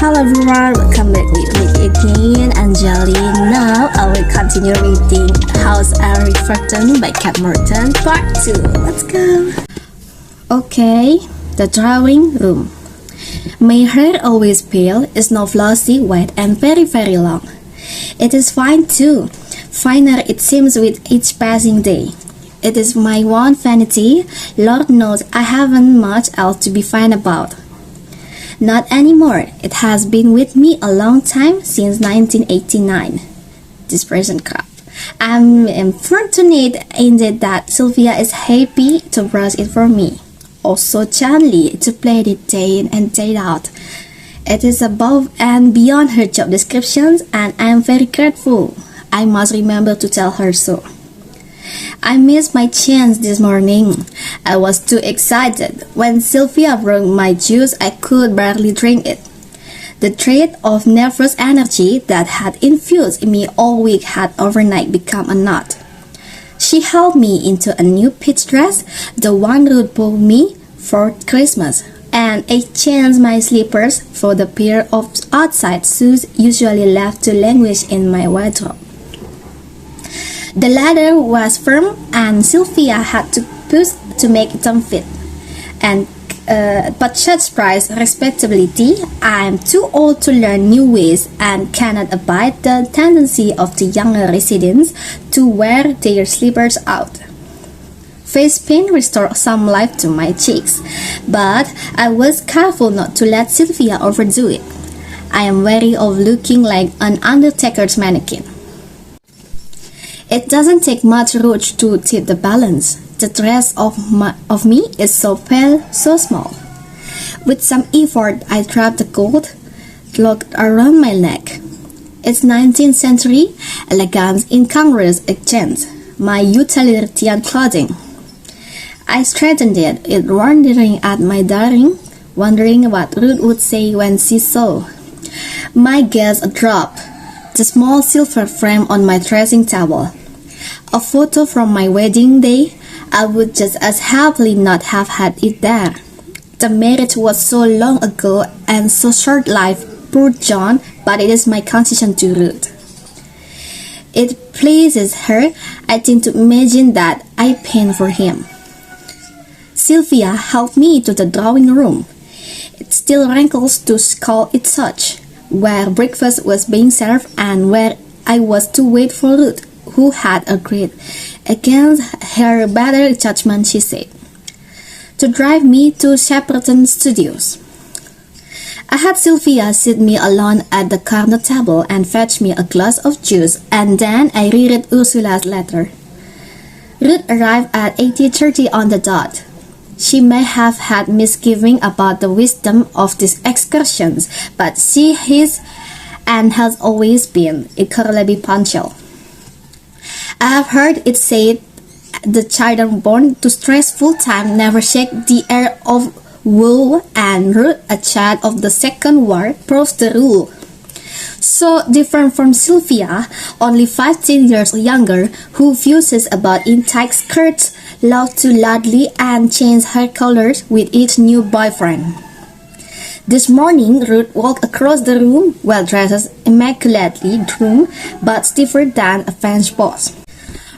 Hello everyone, welcome back with me again, Anjali. Now I will continue reading House at Riverton by Morton, Part 2. Let's go. Okay, the drawing room. My hair always pale, is now flossy, white and very long. It is fine too. Finer it seems with each passing day. It is my one vanity. Lord knows I haven't much else to be fine about. Not anymore. It has been with me a long time, since 1989. This present crop. I'm fortunate indeed that Sylvia is happy to brush it for me. Also gently to play it day in and day out. It is above and beyond her job descriptions, and I am very grateful. I must remember to tell her so. I missed my chance this morning. I was too excited. When Sylvia brought my juice, I could barely drink it. The thread of nervous energy that had infused me all week had overnight become a knot. She helped me into a new peach dress, the one Ruth bought me for Christmas, and exchanged my slippers for the pair of outside shoes usually left to languish in my wardrobe. The latter was firm, and Sylvia had to push to make them fit. But such price respectability, I am too old to learn new ways and cannot abide the tendency of the younger residents to wear their slippers out. Face paint restored some life to my cheeks, but I was careful not to let Sylvia overdo it. I am wary of looking like an undertaker's mannequin. It doesn't take much rouge to tip the balance. The dress of me is so pale, so small. With some effort, I dropped the gold cloth around my neck. Its 19th century elegance incongruous accents my utilitarian clothing. I straightened it, wondering at my darling, wondering what Ruth would say when she saw. My gaze dropped. The small silver frame on my dressing table. A photo from my wedding day. I would just as happily not have had it there. The marriage was so long ago and so short-lived, poor John, but it is my concession to Ruth. It pleases her, I think, to imagine that I paint for him. Sylvia helped me to the drawing room. It still rankles to call it such, where breakfast was being served and where I was to wait for Ruth, who had agreed, against her better judgment, she said, to drive me to Riverton Studios. I had Sylvia sit me alone at the corner table and fetch me a glass of juice, and then I reread Ursula's letter. Ruth arrived at 8:30 on the dot. She may have had misgiving about the wisdom of these excursions, but she is and has always been incredibly punctual. I have heard it said the children born to stressful time never shake the air of wool, and Ruth, a child of the Second War, proves the rule. So different from Sylvia, only 15 years younger, who fuses about in tight skirts, loves to loudly and changes her colors with each new boyfriend. This morning, Ruth walked across the room, well dressed, immaculately groomed, but stiffer than a French boss.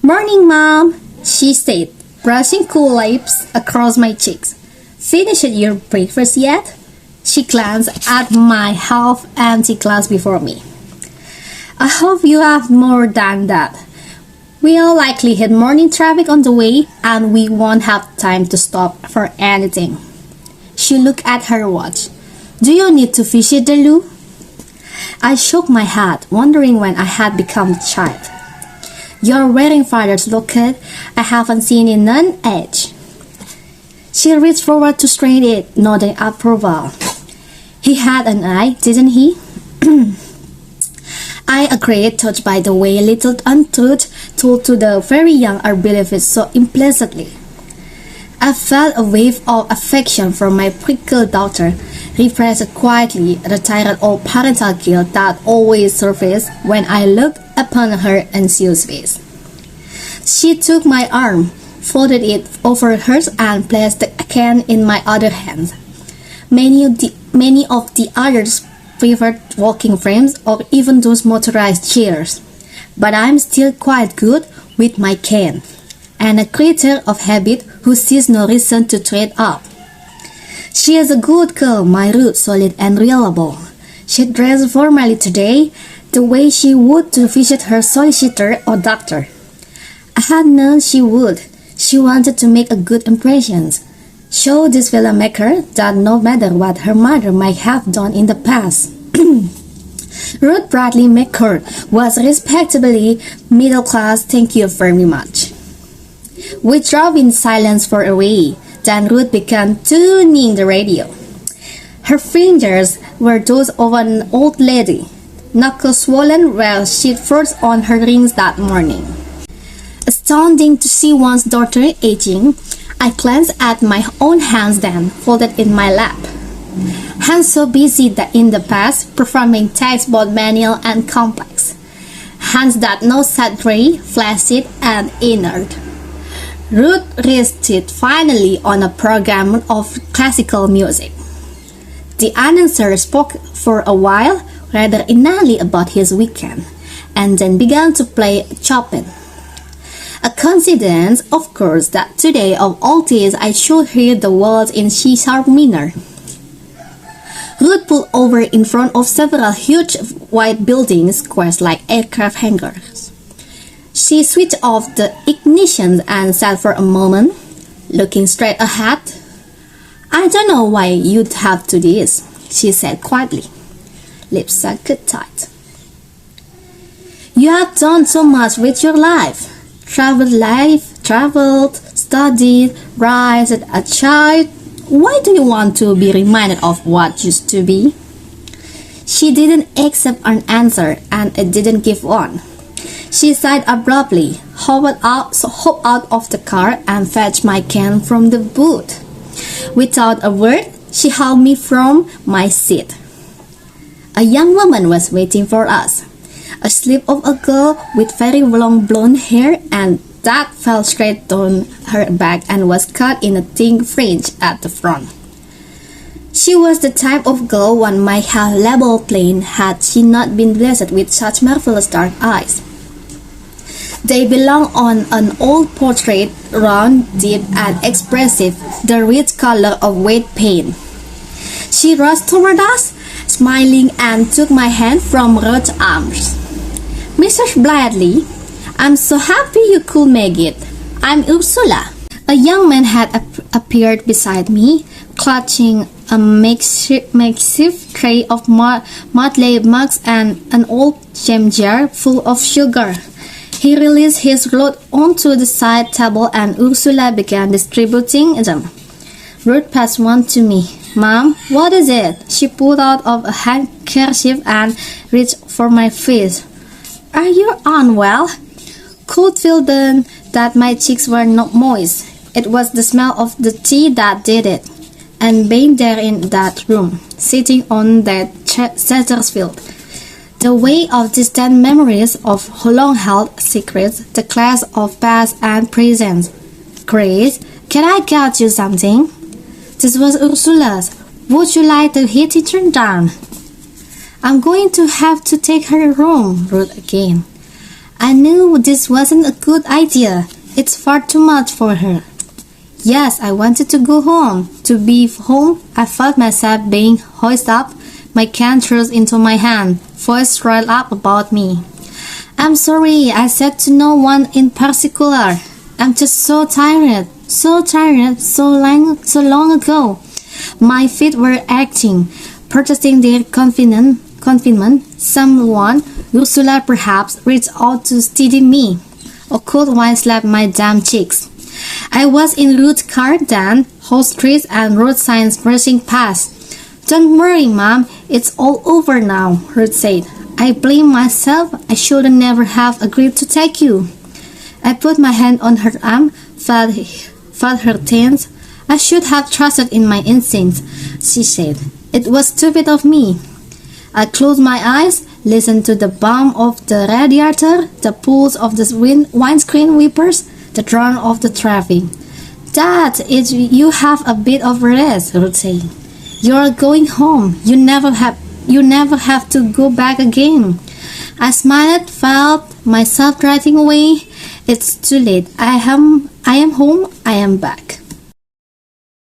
"Morning, Mom," she said, brushing cool lips across my cheeks. "Finished your breakfast yet?" She glanced at my half-empty glass before me. "I hope you have more than that. We'll likely hit morning traffic on the way, and we won't have time to stop for anything." She looked at her watch. "Do you need to visit the loo?" I shook my head, wondering when I had become a child. "You're wearing father's locket. I haven't seen in an age." She reached forward to straighten it, nodding approval. "He had an eye, didn't he?" I agreed, touched by the way little untruth told to the very young are believed so implicitly. I felt a wave of affection from my prickled daughter, repressed quietly, retired old parental guilt that always surfaced when I looked upon her anxious face. She took my arm, folded it over hers, and placed the can in my other hand. Many of the others prefer walking frames or even those motorized chairs. But I'm still quite good with my cane, and a creature of habit who sees no reason to trade up. She is a good girl, my Ruth, solid and reliable. She dressed formally today, the way she would to visit her solicitor or doctor. I had known she would. She wanted to make a good impression. Show this filmmaker that no matter what her mother might have done in the past, Ruth Bradley McCord was respectably middle class. Thank you very much. We drove in silence for a way. Then Ruth began tuning the radio. Her fingers were those of an old lady, knuckles swollen where she'd forced on her rings that morning. Astounding to see one's daughter aging, I glanced at my own hands then, folded in my lap. Hands so busy that in the past, performing tasks both manual and complex. Hands that now sat gray, flaccid, and inert. Ruth rested finally on a program of classical music. The announcer spoke for a while, rather inanely about his weekend, and then began to play Chopin. A coincidence, of course, that today of all days I should hear the words in C-sharp minor. Ruth pulled over in front of several huge white buildings, squares like aircraft hangars. She switched off the ignition and sat for a moment, looking straight ahead. I don't know why you'd have to this, she said quietly, lips sucked tight. You have done so much with your life. Traveled, studied, raised a child. Why do you want to be reminded of what used to be? She didn't accept an answer, and it didn't give one. She sighed abruptly, hopped out of the car, and fetched my can from the boot. Without a word, she hauled me from my seat. A young woman was waiting for us. A slip of a girl with very long blonde hair, and that fell straight down her back and was cut in a thin fringe at the front. She was the type of girl one might have labeled plain had she not been blessed with such marvelous dark eyes. They belong on an old portrait, round, deep, and expressive, the rich color of weight paint. She rushed toward us, smiling, and took my hand from Ruth's arms. Mrs. Bradley, I'm so happy you could make it. I'm Ursula. A young man had appeared beside me, clutching a makeshift tray of motley mugs and an old jam jar full of sugar. He released his load onto the side table and Ursula began distributing them. Ruth passed one to me. Mom, what is it? She pulled out of a handkerchief and reached for my face. Are you unwell? Could feel then that my cheeks were not moist. It was the smell of the tea that did it. And being there in that room, sitting on that Chesterfield, the weight of distant memories of long-held secrets, the clash of past and present. Grace, can I get you something? This was Ursula's. Would you like the heating turned down? I'm going to have to take her room, Ruth again. I knew this wasn't a good idea. It's far too much for her. Yes, I wanted to go home. To be home, I felt myself being hoisted up, my can thrust into my hand, voice roiled up about me. I'm sorry, I said to no one in particular. I'm just so tired, so long ago. My feet were acting, protesting their confinement. Someone, Ursula perhaps, reached out to steady me. A cold wine slapped my damp cheeks. I was in Ruth's car then, whole streets and road signs rushing past. Don't worry, Mom, it's all over now, Ruth said. I blame myself. I should never have agreed to take you. I put my hand on her arm, felt her tense. I should have trusted in my instincts, she said. It was stupid of me. I closed my eyes, listened to the bum of the radiator, the pulse of the windscreen wipers, the drone of the traffic. That is, you have a bit of rest, Ruth said. You're going home. You never have You never have to go back again. I smiled, felt myself driving away. It's too late. I am home. I am back.